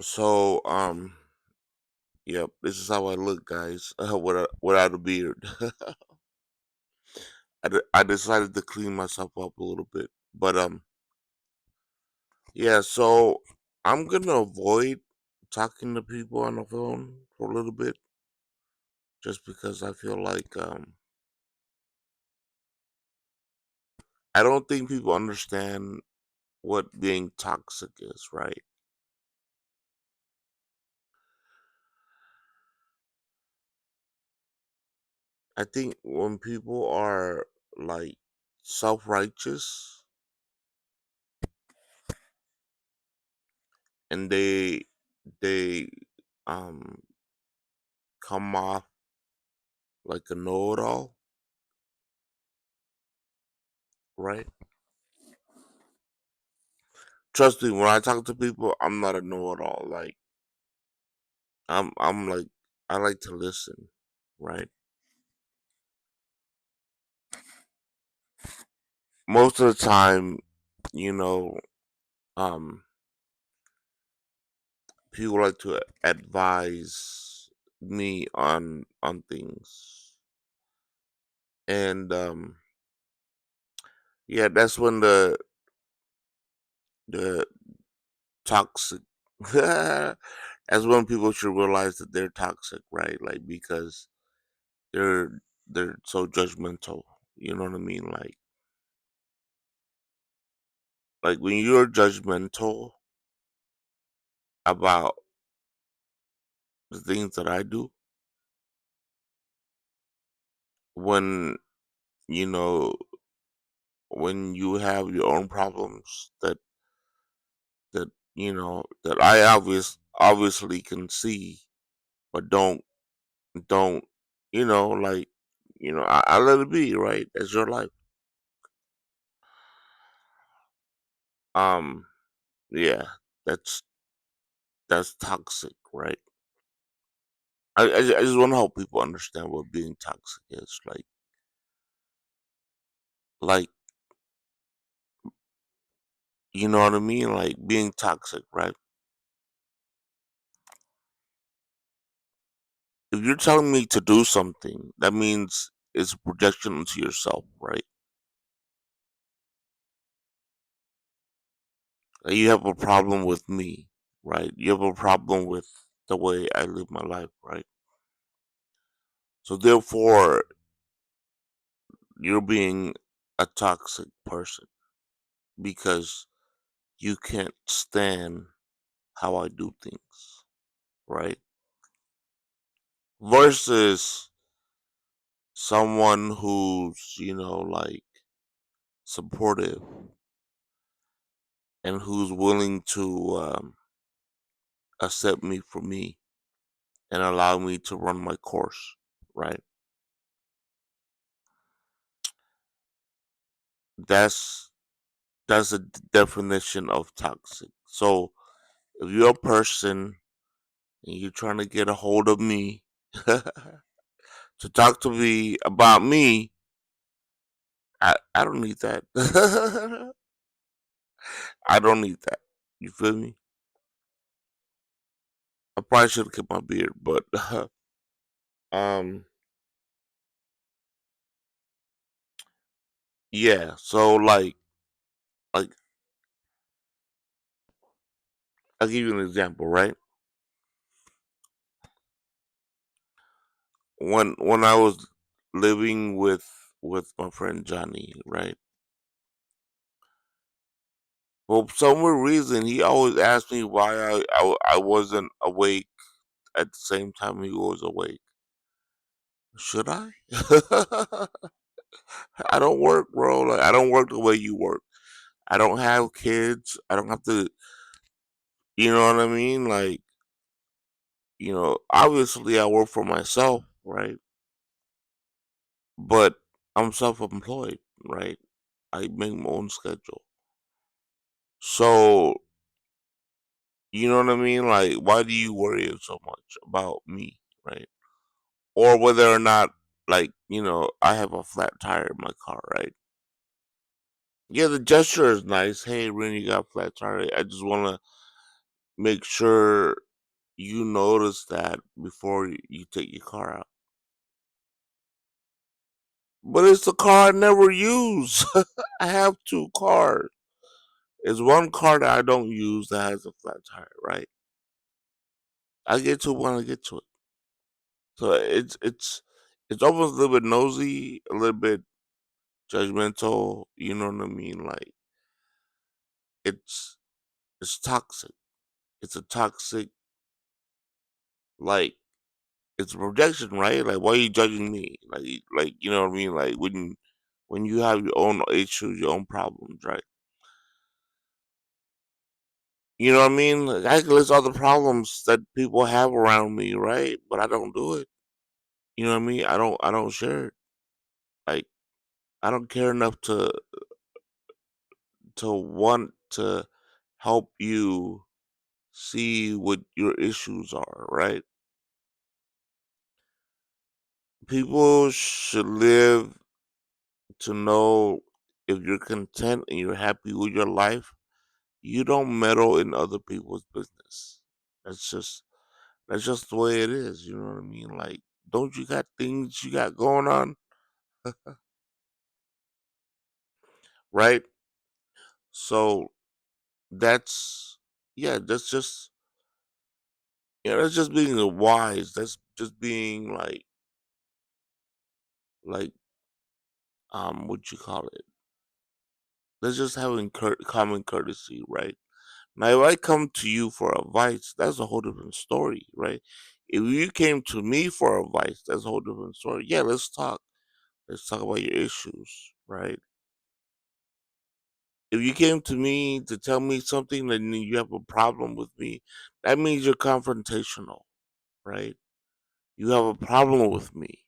So, yep, this is how I look, guys, without a beard. I decided to clean myself up a little bit, but yeah. So I'm gonna avoid talking to people on the phone for a little bit, just because I feel like I don't think people understand what being toxic is, right? I think when people are like self righteous and they um come off like a know it all, right? Trust me, when I talk to people, I'm not a know it all. Like I'm like I like to listen, right? Most of the time, you know, um people like to advise me on things. And yeah, that's when the toxic that's when people should realize that they're toxic, right? Like because they're they're so judgmental. You know what I mean? Like when you're judgmental about the things that I do, when you know when you have your own problems that that I obviously can see, but don't like I let it be, right? That's your life. Um, yeah, that's that's toxic, right? I just want to help people understand what being toxic is. Like you know what I mean? Like being toxic, right? If you're telling me to do something, that means it's a projection into yourself, right? Like, you have a problem with me, right? You have a problem with the way I live my life, right? So therefore, you're being a toxic person because you can't stand how I do things, right? Versus someone who's, like supportive and who's willing to accept me for me and allow me to run my course, right? That's that's a definition of toxic. So if you're a person and you're trying to get a hold of me to talk to me about me, I don't need that. I don't need that. You feel me? I probably should have kept my beard, but um, yeah. So like I'll give you an example, right? When I was living with my friend Johnny, right? Well, for some weird reason, he always asked me why I wasn't awake at the same time he was awake. Should I? I don't work, bro. Like I don't work the way you work. I don't have kids. I don't have to. You know what I mean? Like obviously I work for myself, right? But I'm self-employed, right? I make my own schedule. So you know what I mean? Like, why do you worry so much about me, right? Or whether or not, like, I have a flat tire in my car, right? Yeah, the gesture is nice. Hey, Ren, you got a flat tire. I just want to make sure you notice that before you take your car out. But it's a car I never use. I have two cars. It's one car that I don't use that has a flat tire, right? I get to it when I get to it. So it's almost a little bit nosy, a little bit judgmental. You know what I mean? Like it's it's toxic. It's a toxic, like, it's rejection, right? Like, why are you judging me? Like you know what I mean? Like when you have your own issues, your own problems, right? You know what I mean? Like, I can list all the problems that people have around me, right? But I don't do it. You know what I mean? I don't share it. Like I don't care enough to want to help you see what your issues are, right? People should live to know if you're content and you're happy with your life, you don't meddle in other people's business. That's just that's just the way it is, you know what I mean? Like, don't you got things you got going on, right? So that's yeah, that's just that's just being wise. That's just being like what you call it? That's just having common courtesy, right? Now, if I come to you for advice, that's a whole different story, right? If you came to me for advice, that's a whole different story. Yeah, let's talk. Let's talk about your issues, right? If you came to me to tell me something and you have a problem with me, that means you're confrontational, right? You have a problem with me.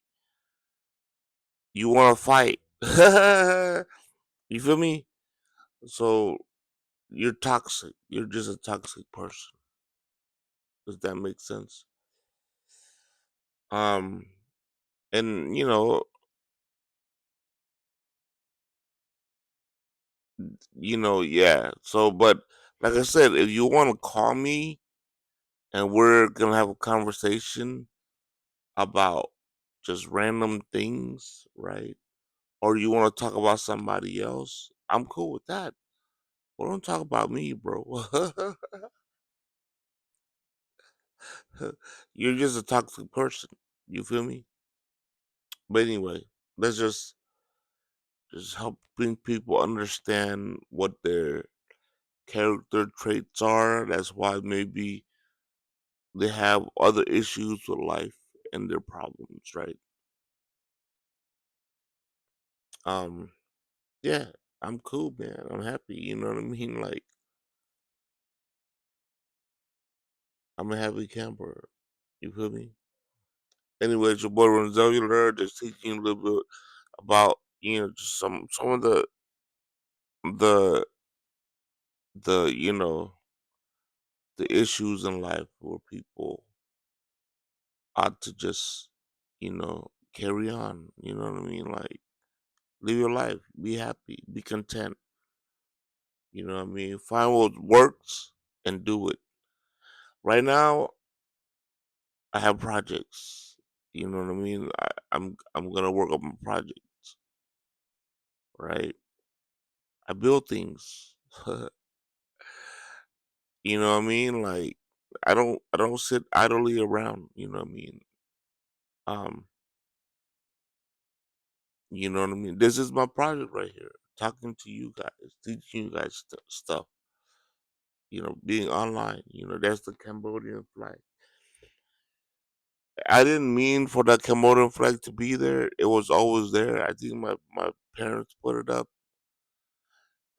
You want to fight. You feel me? So you're toxic. You're just a toxic person. Does that make sense? Um, and yeah. So, but like I said, if you want to call me and we're gonna have a conversation about just random things, right? Or you want to talk about somebody else, I'm cool with that. But don't talk about me, bro. You're just a toxic person. You feel me? But anyway, let's just helping people understand what their character traits are. That's why maybe they have other issues with life and their problems, right? Um, yeah, I'm cool, man. I'm happy. You know what I mean? Like, I'm a happy camper. You feel me? Anyway, it's your boy Renzellular, just teaching you a little bit about just some of the the issues in life where people ought to just carry on. You know what I mean? Like, live your life, be happy, be content. You know what I mean? Find what works and do it. Right now, I have projects. You know what I mean? I'm gonna work on my projects, right? I build things. You know what I mean? Like, I don't sit idly around. You know what I mean? Um, you know what I mean? This is my project right here. Talking to you guys, teaching you guys stuff. Being online. That's the Cambodian flag. I didn't mean for the Cambodian flag to be there. It was always there. I think my parents put it up.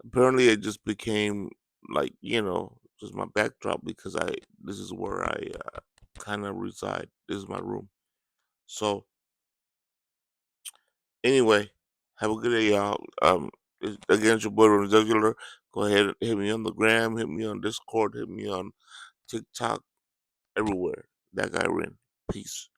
Apparently, it just became like just my backdrop because I this is where I kind of reside. This is my room. So anyway, have a good day, y'all. Again, it's your boy Regular. Go ahead and hit me on the gram, hit me on Discord, hit me on TikTok, everywhere. That guy Rin. Peace.